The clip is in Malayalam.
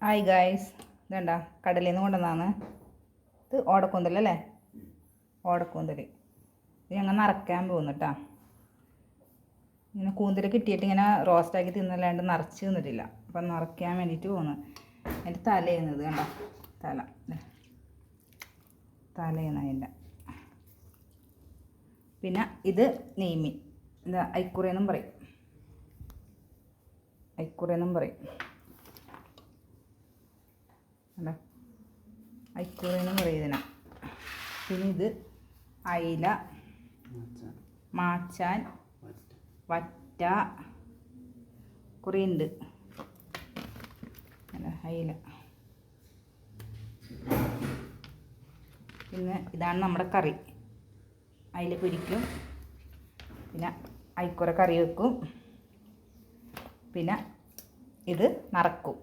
ഹായ് ഗായ്സ്, ഇതുണ്ട കടലിൽ നിന്ന് കൊണ്ടുവന്നതാണ്. ഇത് ഓടക്കൂന്തലല്ലേ, ഓടക്കൂന്തൽ. ഇത് ഞങ്ങൾ നിറയ്ക്കാൻ പോകുന്നു കേട്ടോ. ഇങ്ങനെ കൂന്തൽ കിട്ടിയിട്ട് ഇങ്ങനെ റോസ്റ്റാക്കി തിന്നല്ലാണ്ട് നിറച്ച് തിന്നിട്ടില്ല. അപ്പം നിറയ്ക്കാൻ വേണ്ടിയിട്ട് പോകുന്നു. അതിൻ്റെ തലയുന്നത് കണ്ടോ, തലയാണ് അതിൻ്റെ. പിന്നെ ഇത് നെയ്മീൻ, എന്താ ഐക്കുറയെന്നും പറയും, ഐക്കൂറെന്നും പറയും ഇതിനാ. പിന്നെ ഇത് അയില, മാച്ചാൻ, വറ്റ, കുറേ ഉണ്ട്. അയില. പിന്നെ ഇതാണ് നമ്മുടെ കറി. അയില പൊരിക്കും, പിന്നെ ഐക്കുറ കറി വെക്കും, പിന്നെ ഇത് നറക്കും.